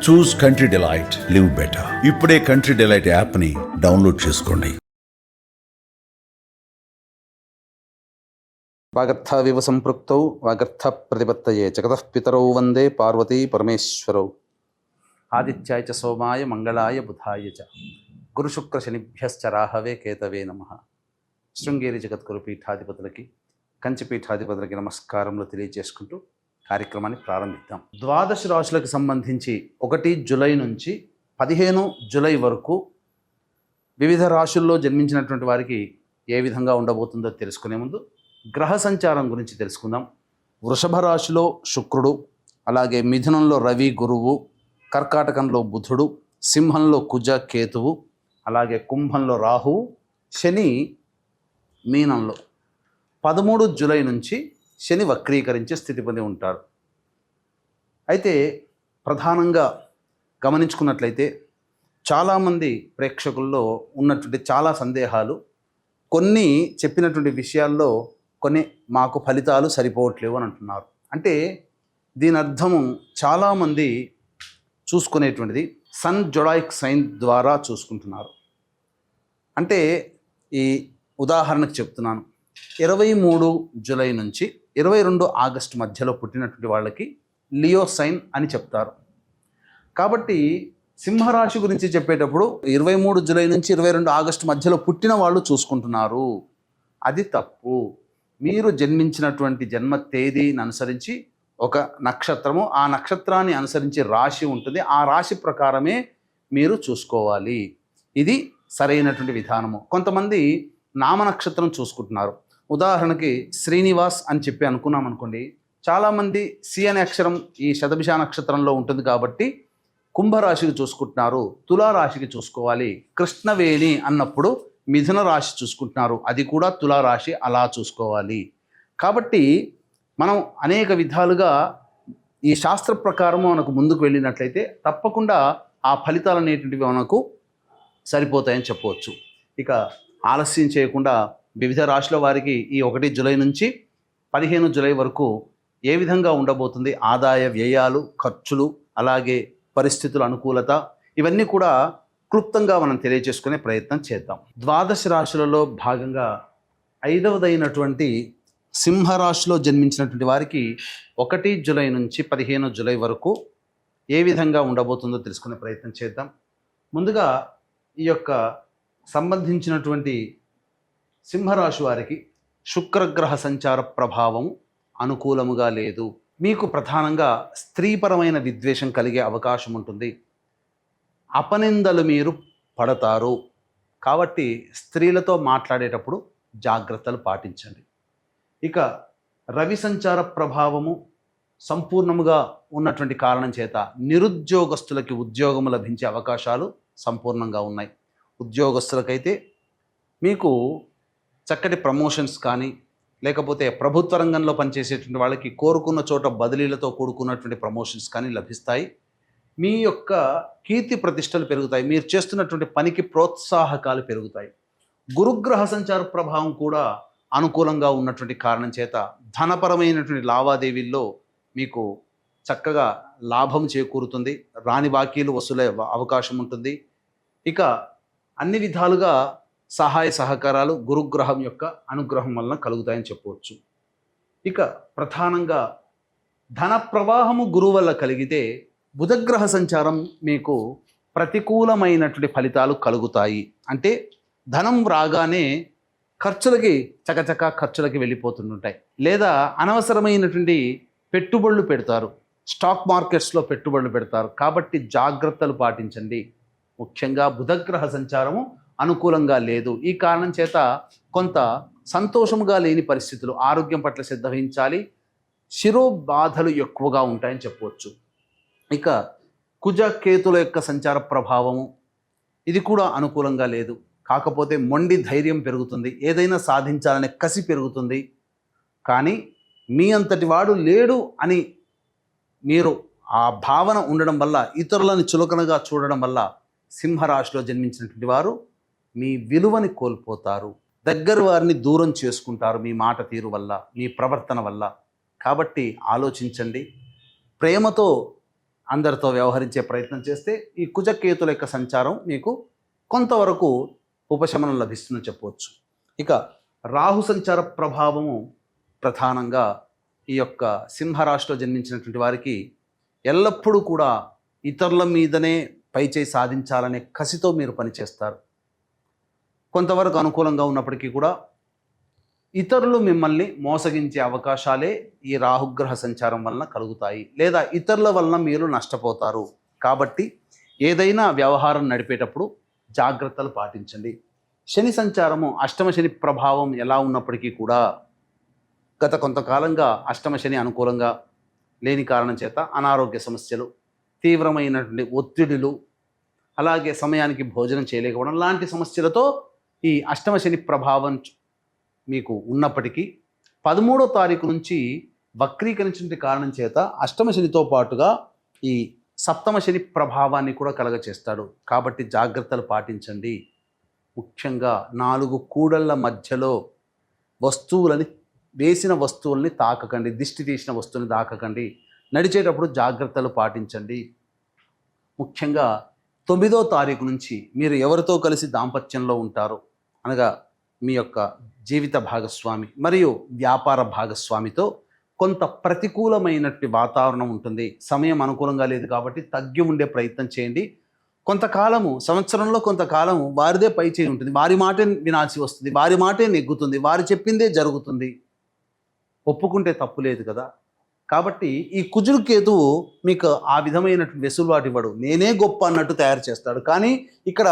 చూస్ country delight, live better. ఇప్పుడే country delight app ని download చేసుకోండి. వాగర్థవివ సంపృక్తౌ వాగర్థ ప్రతిపత్తయే జగతః పితరౌ వందే పార్వతీ పరమేశ్వరౌ. ఆదిత్యాయ చ సోమాయ మంగళాయ బుధాయ చ గురుశుక్ర శనిభ్యశ్చ రాహవే కేతవే నమః. శృంగేరి జగద్గురు పీఠాధిపతులకి, కంచి పీఠాధిపతులకి నమస్కారములు తెలియజేసుకుంటూ కార్యక్రమాన్ని ప్రారంభిద్దాం. ద్వాదశ రాశులకు సంబంధించి 1 జూలై నుంచి 15 జూలై వరకు వివిధ రాశుల్లో జన్మించినటువంటి వారికి ఏ విధంగా ఉండబోతుందో తెలుసుకునే ముందు గ్రహ సంచారం గురించి తెలుసుకుందాం. వృషభ రాశిలో శుక్రుడు, అలాగే మిథునంలో రవి గురువు, కర్కాటకంలో బుధుడు, సింహంలో కుజ కేతువు, అలాగే కుంభంలో రాహువు, శని మీనంలో 13 జూలై నుంచి శని వక్రీకరించే స్థితి పొంది ఉంటారు. అయితే ప్రధానంగా గమనించుకున్నట్లయితే చాలామంది ప్రేక్షకుల్లో ఉన్నటువంటి చాలా సందేహాలు, కొన్ని చెప్పినటువంటి విషయాల్లో కొన్ని మాకు ఫలితాలు సరిపోవట్లేవు అని అంటున్నారు. అంటే దీని అర్థము చాలామంది చూసుకునేటువంటిది సన్ జొడాయిక్ సైన్ ద్వారా చూసుకుంటున్నారు. అంటే ఈ ఉదాహరణకు చెప్తున్నాను, 23 జూలై నుంచి 22 ఆగస్టు మధ్యలో పుట్టినటువంటి వాళ్ళకి లియో సైన్ అని చెప్తారు. కాబట్టి సింహరాశి గురించి చెప్పేటప్పుడు 23 జూలై నుంచి 22 ఆగస్టు మధ్యలో పుట్టిన వాళ్ళు చూసుకుంటున్నారు. అది తప్పు. మీరు జన్మించినటువంటి జన్మ తేదీని అనుసరించి ఒక నక్షత్రము, ఆ నక్షత్రాన్ని అనుసరించి రాశి ఉంటుంది, ఆ రాశి ప్రకారమే మీరు చూసుకోవాలి. ఇది సరైనటువంటి విధానము. కొంతమంది నామ నక్షత్రం చూసుకుంటున్నారు. ఉదాహరణకి శ్రీనివాస్ అని చెప్పి అనుకున్నాం అనుకోండి, చాలామంది సి అనే అక్షరం ఈ శతభిష నక్షత్రంలో ఉంటుంది కాబట్టి కుంభరాశికి చూసుకుంటున్నారు, తులారాశికి చూసుకోవాలి. కృష్ణవేణి అన్నప్పుడు మిథున రాశి చూసుకుంటున్నారు, అది కూడా తులారాశి, అలా చూసుకోవాలి. కాబట్టి మనం అనేక విధాలుగా ఈ శాస్త్ర ప్రకారము మనకు ముందుకు వెళ్ళినట్లయితే తప్పకుండా ఆ ఫలితాలు అనేటువంటివి మనకు సరిపోతాయని చెప్పవచ్చు. ఇక ఆలస్యం చేయకుండా వివిధ రాశుల వారికి ఈ 1 జూలై నుంచి 15 జూలై వరకు ఏ విధంగా ఉండబోతుంది, ఆదాయ వ్యయాలు, ఖర్చులు, అలాగే పరిస్థితుల అనుకూలత, ఇవన్నీ కూడా క్లుప్తంగా మనం తెలియజేసుకునే ప్రయత్నం చేద్దాం. ద్వాదశ రాశులలో భాగంగా 5వదైనటువంటి సింహరాశిలో జన్మించినటువంటి వారికి 1 జూలై నుంచి 15 జూలై వరకు ఏ విధంగా ఉండబోతుందో తెలుసుకునే ప్రయత్నం చేద్దాం. ముందుగా ఈ యొక్క సంబంధించినటువంటి సింహరాశి వారికి శుక్రగ్రహ సంచార ప్రభావం అనుకూలముగా లేదు. మీకు ప్రధానంగా స్త్రీపరమైన విద్వేషం కలిగే అవకాశం ఉంటుంది. అపనిందలు మీరు పడతారు. కాబట్టి స్త్రీలతో మాట్లాడేటప్పుడు జాగ్రత్తలు పాటించండి. ఇక రవి సంచార ప్రభావము సంపూర్ణముగా ఉన్నటువంటి కారణం చేత నిరుద్యోగస్తులకి ఉద్యోగము లభించే అవకాశాలు సంపూర్ణంగా ఉన్నాయి. ఉద్యోగస్తులకైతే మీకు చక్కటి ప్రమోషన్స్ కానీ, లేకపోతే ప్రభుత్వ రంగంలో పనిచేసేటువంటి వాళ్ళకి కోరుకున్న చోట బదిలీలతో కూడుకున్నటువంటి ప్రమోషన్స్ కానీ లభిస్తాయి. మీ యొక్క కీర్తి ప్రతిష్టలు పెరుగుతాయి. మీరు చేస్తున్నటువంటి పనికి ప్రోత్సాహకాలు పెరుగుతాయి. గురుగ్రహ సంచార ప్రభావం కూడా అనుకూలంగా ఉన్నటువంటి కారణం చేత ధనపరమైనటువంటి లావాదేవీల్లో మీకు చక్కగా లాభం చేకూరుతుంది. రాని బాకీలు వసూలే అవకాశం ఉంటుంది. ఇక అన్ని విధాలుగా సహాయ సహకారాలు గురుగ్రహం యొక్క అనుగ్రహం వలన కలుగుతాయని చెప్పవచ్చు. ఇక ప్రధానంగా ధన ప్రవాహము గురువు వల్ల కలిగితే బుధగ్రహ సంచారం మీకు ప్రతికూలమైనటువంటి ఫలితాలు కలుగుతాయి. అంటే ధనం రాగానే ఖర్చులకి చకచక ఖర్చులకి వెళ్ళిపోతుంటాయి, లేదా అనవసరమైనటువంటి పెట్టుబడులు పెడతారు, స్టాక్ మార్కెట్స్లో పెట్టుబడులు పెడతారు. కాబట్టి జాగ్రత్తలు పాటించండి. ముఖ్యంగా బుధగ్రహ సంచారము అనుకూలంగా లేదు. ఈ కారణం చేత కొంత సంతోషముగా లేని పరిస్థితులు, ఆరోగ్యం పట్ల శ్రద్ధ వహించాలి. శిరోబాధలు ఎక్కువగా ఉంటాయని చెప్పవచ్చు. ఇక కుజ కేతుల యొక్క సంచార ప్రభావము ఇది కూడా అనుకూలంగా లేదు. కాకపోతే మొండి ధైర్యం పెరుగుతుంది, ఏదైనా సాధించాలనే కసి పెరుగుతుంది. కానీ మీ అంతటి వాడు లేడు అని మీరు ఆ భావన ఉండడం వల్ల, ఇతరులను చులకనగా చూడడం వల్ల సింహరాశిలో జన్మించినటువంటి వారు మీ విలువని కోల్పోతారు. దగ్గర వారిని దూరం చేసుకుంటారు మీ మాట తీరు వల్ల, మీ ప్రవర్తన వల్ల. కాబట్టి ఆలోచించండి. ప్రేమతో అందరితో వ్యవహరించే ప్రయత్నం చేస్తే ఈ కుజకేతుల యొక్క సంచారం మీకు కొంతవరకు ఉపశమనం లభిస్తుందని చెప్పవచ్చు. ఇక రాహు సంచార ప్రభావము ప్రధానంగా ఈ యొక్క సింహరాశిలో జన్మించినటువంటి వారికి ఎల్లప్పుడూ కూడా ఇతరుల మీదనే పైచేయి సాధించాలనే కసితో మీరు పనిచేస్తారు. కొంతవరకు అనుకూలంగా ఉన్నప్పటికీ కూడా ఇతరులు మిమ్మల్ని మోసగించే అవకాశాలే ఈ రాహుగ్రహ సంచారం వలన కలుగుతాయి, లేదా ఇతరుల వలన మీరు నష్టపోతారు. కాబట్టి ఏదైనా వ్యవహారం నడిపేటప్పుడు జాగ్రత్తలు పాటించండి. శని సంచారము అష్టమ శని ప్రభావం ఎలా ఉన్నప్పటికీ కూడా గత కొంతకాలంగా అష్టమ శని అనుకూలంగా లేని కారణం చేత అనారోగ్య సమస్యలు, తీవ్రమైనటువంటి ఒత్తిడులు, అలాగే సమయానికి భోజనం చేయలేకపోవడం లాంటి సమస్యలతో ఈ అష్టమ శని ప్రభావం మీకు ఉన్నప్పటికీ 13వ తారీఖు నుంచి వక్రీకరించిన కారణం చేత అష్టమ శనితో పాటుగా ఈ సప్తమ శని ప్రభావాన్ని కూడా కలగచేస్తాడు. కాబట్టి జాగ్రత్తలు పాటించండి. ముఖ్యంగా 4 కూడళ్ల మధ్యలో వేసిన వస్తువుల్ని తాకకండి, దిష్టి తీసిన వస్తువుని తాకకండి. నడిచేటప్పుడు జాగ్రత్తలు పాటించండి. ముఖ్యంగా 9వ తారీఖు నుంచి మీరు ఎవరితో కలిసి దాంపత్యంలో ఉంటారో, అనగా మీ యొక్క జీవిత భాగస్వామి మరియు వ్యాపార భాగస్వామితో కొంత ప్రతికూలమైనటువంటి వాతావరణం ఉంటుంది. సమయం అనుకూలంగా లేదు కాబట్టి తగ్గి ఉండే ప్రయత్నం చేయండి. కొంతకాలము, సంవత్సరంలో కొంతకాలము వారిదే పై చేయి ఉంటుంది, వారి మాటే వినాల్సి వస్తుంది, వారి మాటే నెగ్గుతుంది, వారు చెప్పిందే జరుగుతుంది. ఒప్పుకుంటే తప్పు లేదు కదా. కాబట్టి ఈ కుజుడు కేతువు మీకు ఆ విధమైనటువంటి వెసులుబాటు ఇవ్వడు, నేనే గొప్ప అన్నట్టు తయారు చేస్తాడు. కానీ ఇక్కడ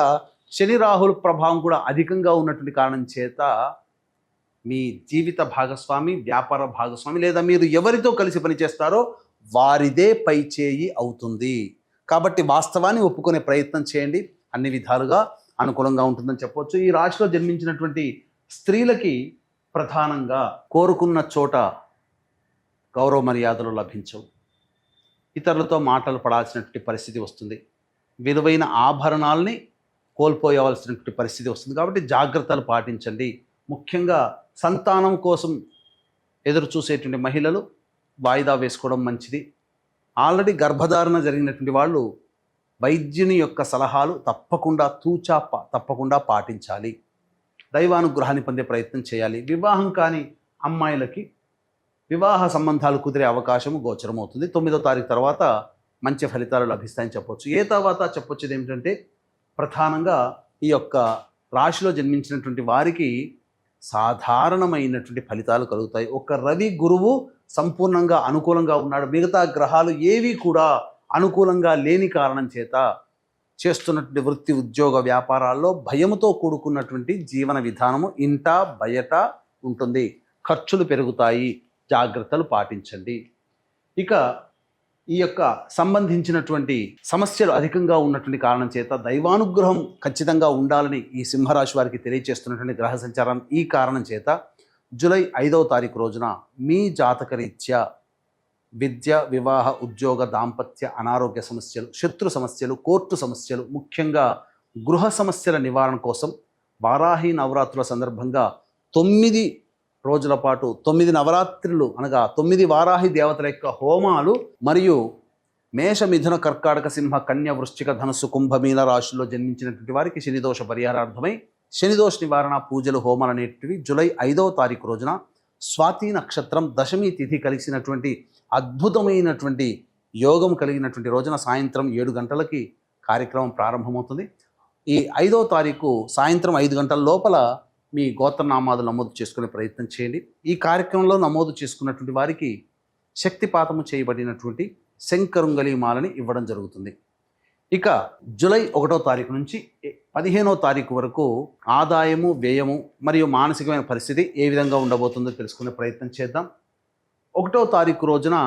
శని రాహుల ప్రభావం కూడా అధికంగా ఉన్నటువంటి కారణం చేత మీ జీవిత భాగస్వామి, వ్యాపార భాగస్వామి, లేదా మీరు ఎవరితో కలిసి పనిచేస్తారో వారిదే పై చేయి అవుతుంది. కాబట్టి వాస్తవాన్ని ఒప్పుకునే ప్రయత్నం చేయండి. అన్ని విధాలుగా అనుకూలంగా ఉంటుందని చెప్పవచ్చు. ఈ రాశిలో జన్మించినటువంటి స్త్రీలకి ప్రధానంగా కోరుకున్న చోట గౌరవ మర్యాదలు లభించవు, ఇతరులతో మాటలు పడాల్సినటువంటి పరిస్థితి వస్తుంది, విలువైన ఆభరణాలని కోల్పోయవలసినటువంటి పరిస్థితి వస్తుంది. కాబట్టి జాగ్రత్తలు పాటించండి. ముఖ్యంగా సంతానం కోసం ఎదురు చూసేటువంటి మహిళలు వాయిదా వేసుకోవడం మంచిది. ఆల్రెడీ గర్భధారణ జరిగినటువంటి వాళ్ళు వైద్యుని యొక్క సలహాలు తప్పకుండా పాటించాలి. దైవానుగ్రహాన్ని పొందే ప్రయత్నం చేయాలి. వివాహం కాని అమ్మాయిలకి వివాహ సంబంధాలు కుదిరే అవకాశము గోచరమవుతుంది. 9వ తారీఖు తర్వాత మంచి ఫలితాలు లభిస్తాయని చెప్పొచ్చు. తర్వాత చెప్పొచ్చేది ఏమిటంటే, ప్రధానంగా ఈ యొక్క రాశిలో జన్మించినటువంటి వారికి సాధారణమైనటువంటి ఫలితాలు కలుగుతాయి. ఒక రవి గురువు సంపూర్ణంగా అనుకూలంగా ఉన్నాడు, మిగతా గ్రహాలు ఏవి కూడా అనుకూలంగా లేని కారణం చేత చేస్తున్నటువంటి వృత్తి, ఉద్యోగ, వ్యాపారాల్లో భయముతో కూడుకున్నటువంటి జీవన విధానము ఇంట బయట ఉంటుంది. ఖర్చులు పెరుగుతాయి, జాగ్రత్తలు పాటించండి. ఇక ఈ యొక్క సంబంధించినటువంటి సమస్యలు అధికంగా ఉన్నటువంటి కారణం చేత దైవానుగ్రహం ఖచ్చితంగా ఉండాలని ఈ సింహరాశి వారికి తెలియజేస్తున్నటువంటి గ్రహ సంచారం ఈ కారణం చేత జూలై 5వ తారీఖు రోజున మీ జాతకరీత్యా విద్య, వివాహ, ఉద్యోగ, దాంపత్య, అనారోగ్య సమస్యలు, శత్రు సమస్యలు, కోర్టు సమస్యలు, ముఖ్యంగా గృహ సమస్యల నివారణ కోసం వారాహి నవరాత్రుల సందర్భంగా 9 రోజుల పాటు 9 నవరాత్రులు అనగా 9 వారాహి దేవతల యొక్క హోమాలు మరియు మేష, మిథున, కర్కాటక, సింహ, కన్య, వృశ్చిక, ధనుస్సు, కుంభమీన రాశుల్లో జన్మించినటువంటి వారికి శనిదోష పరిహారార్థమై శనిదోష నివారణ పూజలు, హోమాలు అనేటివి జూలై 5వ తారీఖు రోజున స్వాతి నక్షత్రం దశమి తిథి కలిసినటువంటి అద్భుతమైనటువంటి యోగం కలిగినటువంటి రోజున సాయంత్రం 7 గంటలకి కార్యక్రమం ప్రారంభమవుతుంది. ఈ 5వ తారీఖు సాయంత్రం 5 గంటల లోపల మీ గోత్రనామాలు నమోదు చేసుకునే ప్రయత్నం చేయండి. ఈ కార్యక్రమంలో నమోదు చేసుకున్నటువంటి వారికి శక్తిపాతము చేయబడినటువంటి శంకరుంగలి మాలని ఇవ్వడం జరుగుతుంది. ఇక జూలై 1వ తారీఖు నుంచి 15వ తారీఖు వరకు ఆదాయము, వ్యయము మరియు మానసికమైన పరిస్థితి ఏ విధంగా ఉండబోతుందో తెలుసుకునే ప్రయత్నం చేద్దాం. 1వ తారీఖు రోజున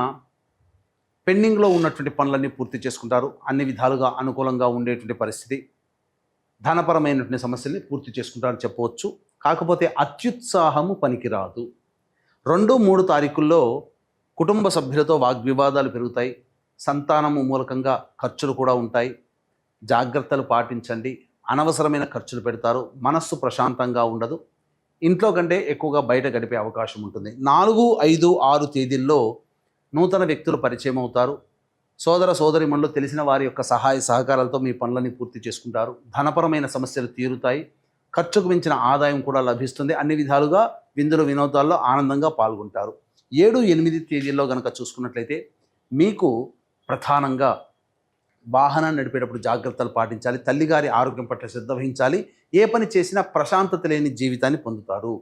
పెండింగ్లో ఉన్నటువంటి పనులన్నీ పూర్తి చేసుకుంటారు. అన్ని విధాలుగా అనుకూలంగా ఉండేటువంటి పరిస్థితి, ధనపరమైనటువంటి సమస్యల్ని పూర్తి చేసుకుంటారని చెప్పవచ్చు. కాకపోతే అత్యుత్సాహము పనికిరాదు. 2, 3 తారీఖుల్లో కుటుంబ సభ్యులతో వాగ్వివాదాలు పెరుగుతాయి. సంతానము మూలకంగా ఖర్చులు కూడా ఉంటాయి. జాగ్రత్తలు పాటించండి. అనవసరమైన ఖర్చులు పెడతారు. మనస్సు ప్రశాంతంగా ఉండదు. ఇంట్లో కంటే ఎక్కువగా బయట గడిపే అవకాశం ఉంటుంది. 4, 5, 6 తేదీల్లో నూతన వ్యక్తులు పరిచయం అవుతారు. సోదర సోదరిమణులు తెలిసిన వారి యొక్క సహాయ సహకారాలతో మీ పనులని పూర్తి చేసుకుంటారు. ధనపరమైన సమస్యలు తీరుతాయి. ఖర్చుకు మించిన ఆదాయం కూడా లభిస్తుంది. అన్ని విధాలుగా విందుల వినోదాల్లో ఆనందంగా పాల్గొంటారు. 7, 8 తేదీల్లో కనుక చూసుకున్నట్లయితే మీకు ప్రధానంగా వాహనాన్ని నడిపేటప్పుడు జాగ్రత్తలు పాటించాలి. తల్లిగారి ఆరోగ్యం పట్ల శ్రద్ధ వహించాలి. ఏ పని చేసినా ప్రశాంతత లేని జీవితాన్ని పొందుతారు.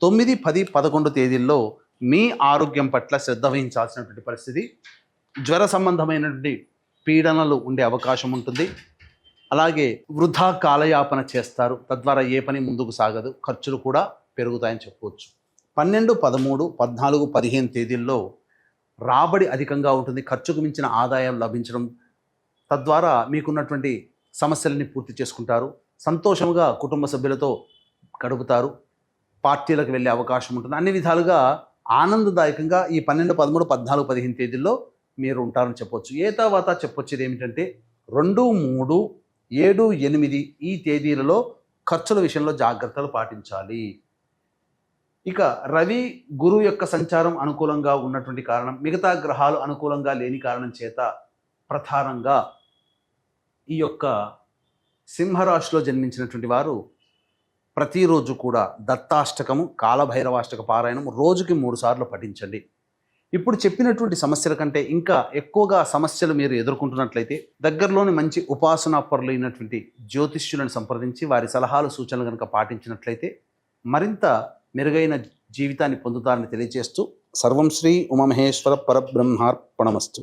9, 10, 11 తేదీల్లో మీ ఆరోగ్యం పట్ల శ్రద్ధ వహించాల్సినటువంటి పరిస్థితి. జ్వర సంబంధమైనటువంటి పీడనలు ఉండే అవకాశం ఉంటుంది. అలాగే వృధా కాలయాపన చేస్తారు. తద్వారా ఏ పని ముందుకు సాగదు. ఖర్చులు కూడా పెరుగుతాయని చెప్పవచ్చు. 12, 13, 14, 15 తేదీల్లో రాబడి అధికంగా ఉంటుంది. ఖర్చుకు మించిన ఆదాయం లభించడం, తద్వారా మీకున్నటువంటి సమస్యలని పూర్తి చేసుకుంటారు. సంతోషంగా కుటుంబ సభ్యులతో గడుపుతారు. పార్టీలకు వెళ్ళే అవకాశం ఉంటుంది. అన్ని విధాలుగా ఆనందదాయకంగా ఈ 12, 13, 14, 15 తేదీల్లో మీరు ఉంటారని చెప్పవచ్చు. ఏ తర్వాత చెప్పొచ్చేది ఏమిటంటే 2, 3, 7, 8 ఈ తేదీలలో ఖర్చుల విషయంలో జాగ్రత్తలు పాటించాలి. ఇక రవి గురు యొక్క సంచారం అనుకూలంగా ఉన్నటువంటి కారణం, మిగతా గ్రహాలు అనుకూలంగా లేని కారణం చేత ప్రధానంగా ఈ యొక్క సింహరాశిలో జన్మించినటువంటి వారు ప్రతిరోజు కూడా దత్తాష్టకము, కాలభైరవాష్టక పారాయణం రోజుకి 3 సార్లు పఠించండి. ఇప్పుడు చెప్పినటువంటి సమస్యల కంటే ఇంకా ఎక్కువగా సమస్యలు మీరు ఎదుర్కొంటున్నట్లయితే దగ్గరలోని మంచి ఉపాసనా పరులైనటువంటి జ్యోతిష్యులను సంప్రదించి వారి సలహాలు సూచనలు కనుక పాటించినట్లయితే మరింత మెరుగైన జీవితాన్ని పొందుతారని తెలియజేస్తూ సర్వం శ్రీ ఉమామహేశ్వర పరబ్రహ్మార్పణమస్తు.